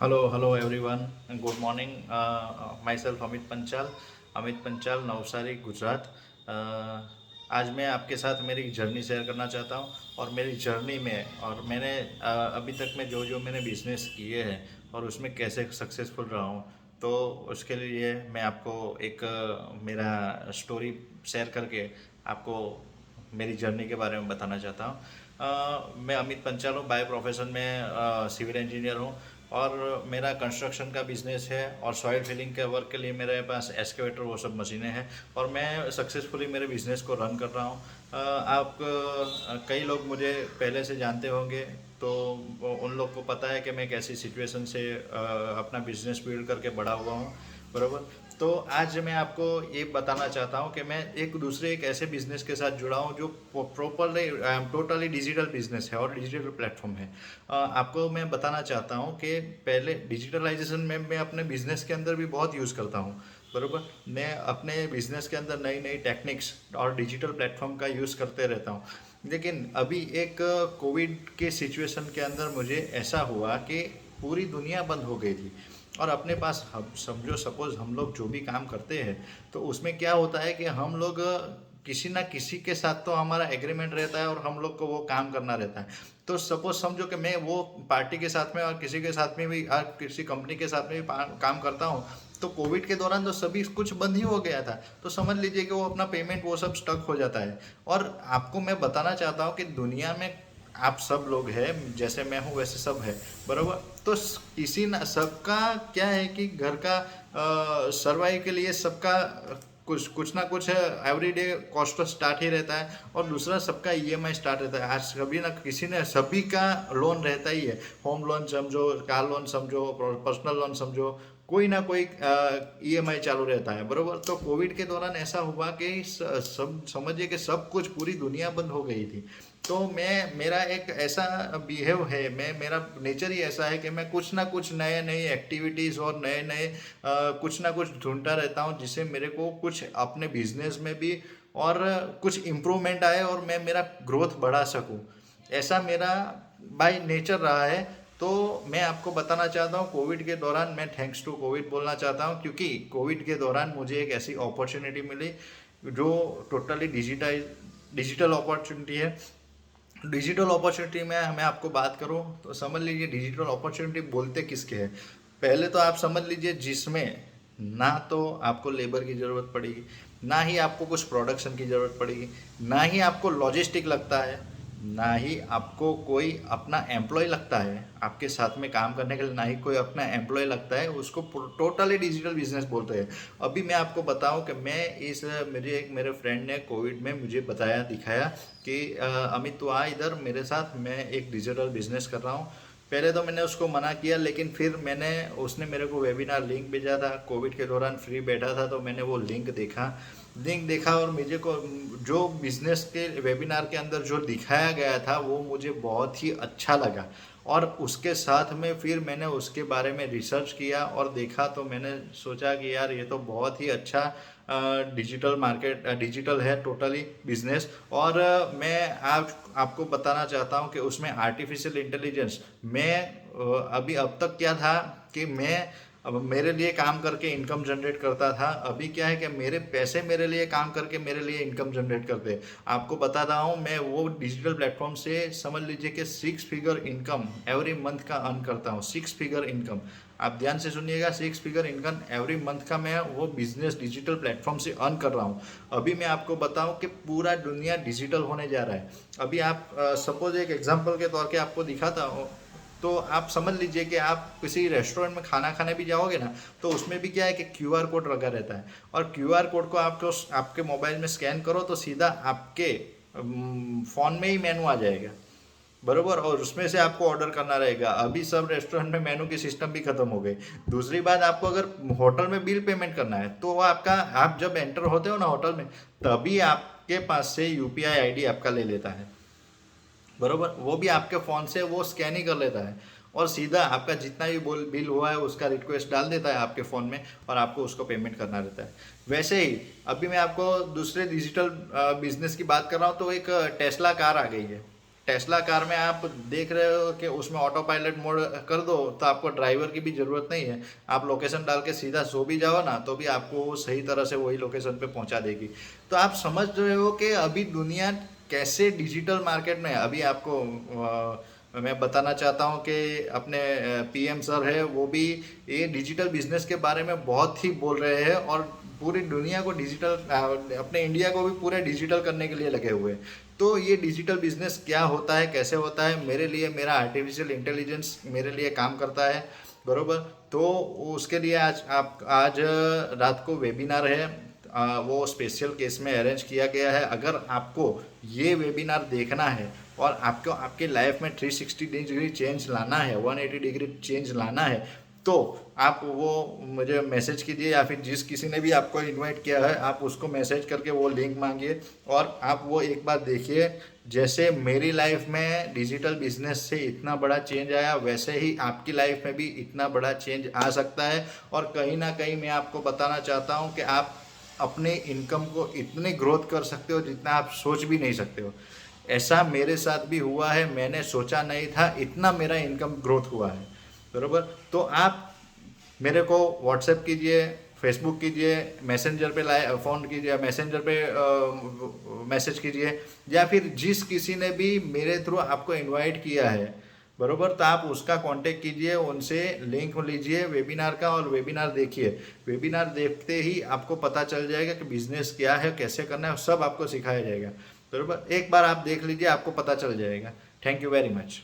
Hello everyone, and good morning. Myself Amit Panchal Navsari Gujarat. आज मैं आपके साथ मेरी जर्नी शेयर करना चाहता हूँ और मेरी जर्नी में और मैंने अभी तक में जो जो मैंने बिजनेस किए हैं और उसमें कैसे सक्सेसफुल रहा हूँ। तो उसके लिए मैं आपको एक मेरा स्टोरी शेयर करके आपको मेरी जर्नी के बारे में बताना चाहता हूँ। मैं अमित पंचाल हूँ, बाय प्रोफेशन में सिविल इंजीनियर हूँ और मेरा कंस्ट्रक्शन का बिजनेस है और सॉइल फिलिंग के वर्क के लिए मेरे पास एक्सकेवेटर वो सब मशीनें हैं और मैं सक्सेसफुली मेरे बिजनेस को रन कर रहा हूँ। आप कई लोग मुझे पहले से जानते होंगे, तो उन लोग को पता है कि मैं कैसी सिचुएशन से अपना बिजनेस बिल्ड करके बड़ा हुआ हूँ, बराबर। तो आज मैं आपको ये बताना चाहता हूँ कि मैं एक ऐसे बिजनेस के साथ जुड़ा हूँ जो प्रॉपरली टोटली डिजिटल बिजनेस है और डिजिटल प्लेटफॉर्म है। आपको मैं बताना चाहता हूँ कि पहले डिजिटलाइजेशन में मैं अपने बिजनेस के अंदर भी बहुत यूज़ करता हूँ, बराबर। मैं अपने बिजनेस के अंदर नई नई टेक्निक्स और डिजिटल प्लेटफॉर्म का यूज़ करते रहता हूँ। लेकिन अभी एक कोविड के सिचुएशन के अंदर मुझे ऐसा हुआ कि पूरी दुनिया बंद हो गई थी और अपने पास हम समझो सपोज हम लोग जो भी काम करते हैं तो उसमें क्या होता है कि हम लोग किसी ना किसी के साथ तो हमारा एग्रीमेंट रहता है और हम लोग को वो काम करना रहता है। तो सपोज समझो कि मैं वो पार्टी के साथ में और किसी के साथ में भी किसी कंपनी के साथ में भी काम करता हूँ। तो कोविड के दौरान तो सभी कुछ बंद ही हो गया था, तो समझ लीजिए कि वो अपना पेमेंट वो सब स्टक हो जाता है। और आपको मैं बताना चाहता हूँ कि दुनिया में आप सब लोग हैं, जैसे मैं हूँ वैसे सब है, बराबर। तो किसी ना सबका क्या है कि घर का सर्वाइव के लिए सबका कुछ कुछ ना कुछ एवरीडे कॉस्ट स्टार्ट ही रहता है और दूसरा सबका ईएमआई स्टार्ट रहता है। आज कभी ना किसी ने सभी का लोन रहता ही है, होम लोन समझो, कार लोन समझो, पर्सनल लोन समझो, कोई ना कोई ईएमआई चालू रहता है, बरोबर। तो कोविड के दौरान ऐसा हुआ कि सब समझिए कि सब कुछ पूरी दुनिया बंद हो गई थी। तो मैं मेरा एक ऐसा बिहेव है, मैं मेरा नेचर ही ऐसा है कि मैं कुछ ना कुछ नए नए एक्टिविटीज़ और नए नए कुछ ना कुछ ढूंढता रहता हूँ जिससे मेरे को कुछ अपने बिजनेस में भी और कुछ इम्प्रूवमेंट आए और मैं मेरा ग्रोथ बढ़ा सकूँ। ऐसा मेरा बाय नेचर रहा है। तो मैं आपको बताना चाहता हूँ कोविड के दौरान मैं थैंक्स टू कोविड बोलना चाहता हूँ, क्योंकि कोविड के दौरान मुझे एक ऐसी अपॉर्चुनिटी मिली जो टोटली डिजिटल अपॉर्चुनिटी है। डिजिटल अपॉर्चुनिटी में मैं आपको बात करूं तो समझ लीजिए डिजिटल अपॉर्चुनिटी बोलते किसके हैं। पहले तो आप समझ लीजिए जिसमें ना तो आपको लेबर की ज़रूरत पड़ेगी, ना ही आपको कुछ प्रोडक्शन की ज़रूरत पड़ेगी, ना ही आपको लॉजिस्टिक लगता है, ना ही आपको कोई अपना एम्प्लॉय लगता है आपके साथ में काम करने के लिए, ना ही कोई अपना एम्प्लॉय लगता है। उसको टोटली डिजिटल बिजनेस बोलते हैं। अभी मैं आपको बताऊं कि मैं इस मेरे फ्रेंड ने कोविड में मुझे बताया दिखाया कि अमित तू आ इधर मेरे साथ, मैं एक डिजिटल बिजनेस कर रहा हूँ। पहले तो मैंने उसको मना किया, लेकिन फिर मैंने उसने मेरे को वेबिनार लिंक भेजा था, कोविड के दौरान फ्री बैठा था तो मैंने वो लिंक देखा और मुझे को जो बिजनेस के वेबिनार के अंदर जो दिखाया गया था वो मुझे बहुत ही अच्छा लगा। और उसके साथ में फिर मैंने उसके बारे में रिसर्च किया और देखा तो मैंने सोचा कि यार ये तो बहुत ही अच्छा डिजिटल है टोटली बिजनेस। और मैं आपको बताना चाहता हूँ कि उसमें आर्टिफिशियल इंटेलिजेंस मैं अभी अब तक क्या था कि मैं अब मेरे लिए काम करके इनकम जनरेट करता था, अभी क्या है कि मेरे पैसे मेरे लिए काम करके मेरे लिए इनकम जनरेट करते हैं। आपको बता रहा हूँ मैं वो डिजिटल प्लेटफॉर्म से समझ लीजिए कि 6 फिगर इनकम एवरी मंथ का अर्न करता हूँ। 6 फिगर इनकम, आप ध्यान से सुनिएगा, 6 फिगर इनकम एवरी मंथ का मैं वो बिजनेस डिजिटल प्लेटफॉर्म से अर्न कर रहा हूँ। अभी मैं आपको बताऊं कि पूरा दुनिया डिजिटल होने जा रहा है। अभी आप सपोज एक एग्जांपल के तौर पे आपको दिखाता हूँ। तो आप समझ लीजिए कि आप किसी रेस्टोरेंट में खाना खाने भी जाओगे ना, तो उसमें भी क्या है कि क्यूआर कोड लगा रहता है और क्यूआर कोड को आपको आपके मोबाइल में स्कैन करो तो सीधा आपके फ़ोन में ही मेनू आ जाएगा, बरोबर। और उसमें से आपको ऑर्डर करना रहेगा। अभी सब रेस्टोरेंट में मेनू की सिस्टम भी खत्म हो गई। दूसरी बात, आपको अगर होटल में बिल पेमेंट करना है तो वो आपका आप जब एंटर होते हो ना होटल में, तभी आपके पास से यूपीआई आईडी आपका ले लेता है, बरोबर। वो भी आपके फ़ोन से वो स्कैन ही कर लेता है और सीधा आपका जितना भी बिल हुआ है उसका रिक्वेस्ट डाल देता है आपके फ़ोन में और आपको उसको पेमेंट करना रहता है। वैसे ही अभी मैं आपको दूसरे डिजिटल बिजनेस की बात कर रहा हूँ तो एक टेस्ला कार आ गई है। टेस्ला कार में आप देख रहे हो कि उसमें ऑटो पायलट मोड कर दो तो आपको ड्राइवर की भी ज़रूरत नहीं है, आप लोकेशन डाल के सीधा सो भी जाओ ना तो भी आपको वो सही तरह से वही लोकेशन पे पहुंचा देगी। तो आप समझ रहे हो कि अभी दुनिया कैसे डिजिटल मार्केट में है। अभी आपको मैं बताना चाहता हूँ कि अपने पीएम सर है वो भी ये डिजिटल बिजनेस के बारे में बहुत ही बोल रहे हैं और पूरी दुनिया को डिजिटल अपने इंडिया को भी पूरे डिजिटल करने के लिए लगे हुए हैं। तो ये डिजिटल बिजनेस क्या होता है, कैसे होता है, मेरे लिए मेरा आर्टिफिशियल इंटेलिजेंस मेरे लिए काम करता है, बरोबर। तो उसके लिए आज रात को वेबिनार है, वो स्पेशल केस में अरेंज किया गया है। अगर आपको ये वेबिनार देखना है और आपको आपके लाइफ में 360 डिग्री चेंज लाना है, 180 डिग्री चेंज लाना है, तो आप वो मुझे मैसेज कीजिए या फिर जिस किसी ने भी आपको इनवाइट किया है आप उसको मैसेज करके वो लिंक मांगिए और आप वो एक बार देखिए। जैसे मेरी लाइफ में डिजिटल बिजनेस से इतना बड़ा चेंज आया वैसे ही आपकी लाइफ में भी इतना बड़ा चेंज आ सकता है। और कहीं ना कहीं मैं आपको बताना चाहता हूँ कि आप अपने इनकम को इतनी ग्रोथ कर सकते हो जितना आप सोच भी नहीं सकते हो। ऐसा मेरे साथ भी हुआ है, मैंने सोचा नहीं था इतना मेरा इनकम ग्रोथ हुआ है, बरोबर। तो आप मेरे को व्हाट्सएप कीजिए, फेसबुक कीजिए, मैसेंजर पे फ़ोन कीजिए, मैसेंजर पे मैसेज कीजिए, या फिर जिस किसी ने भी मेरे थ्रू आपको इनवाइट किया है, बरोबर, तो आप उसका कांटेक्ट कीजिए, उनसे लिंक लीजिए वेबिनार का और वेबिनार देखिए। वेबिनार देखते ही आपको पता चल जाएगा कि बिजनेस क्या है, कैसे करना है, सब आपको सिखाया जाएगा, बरोबर। एक बार आप देख लीजिए, आपको पता चल जाएगा। Thank you very much.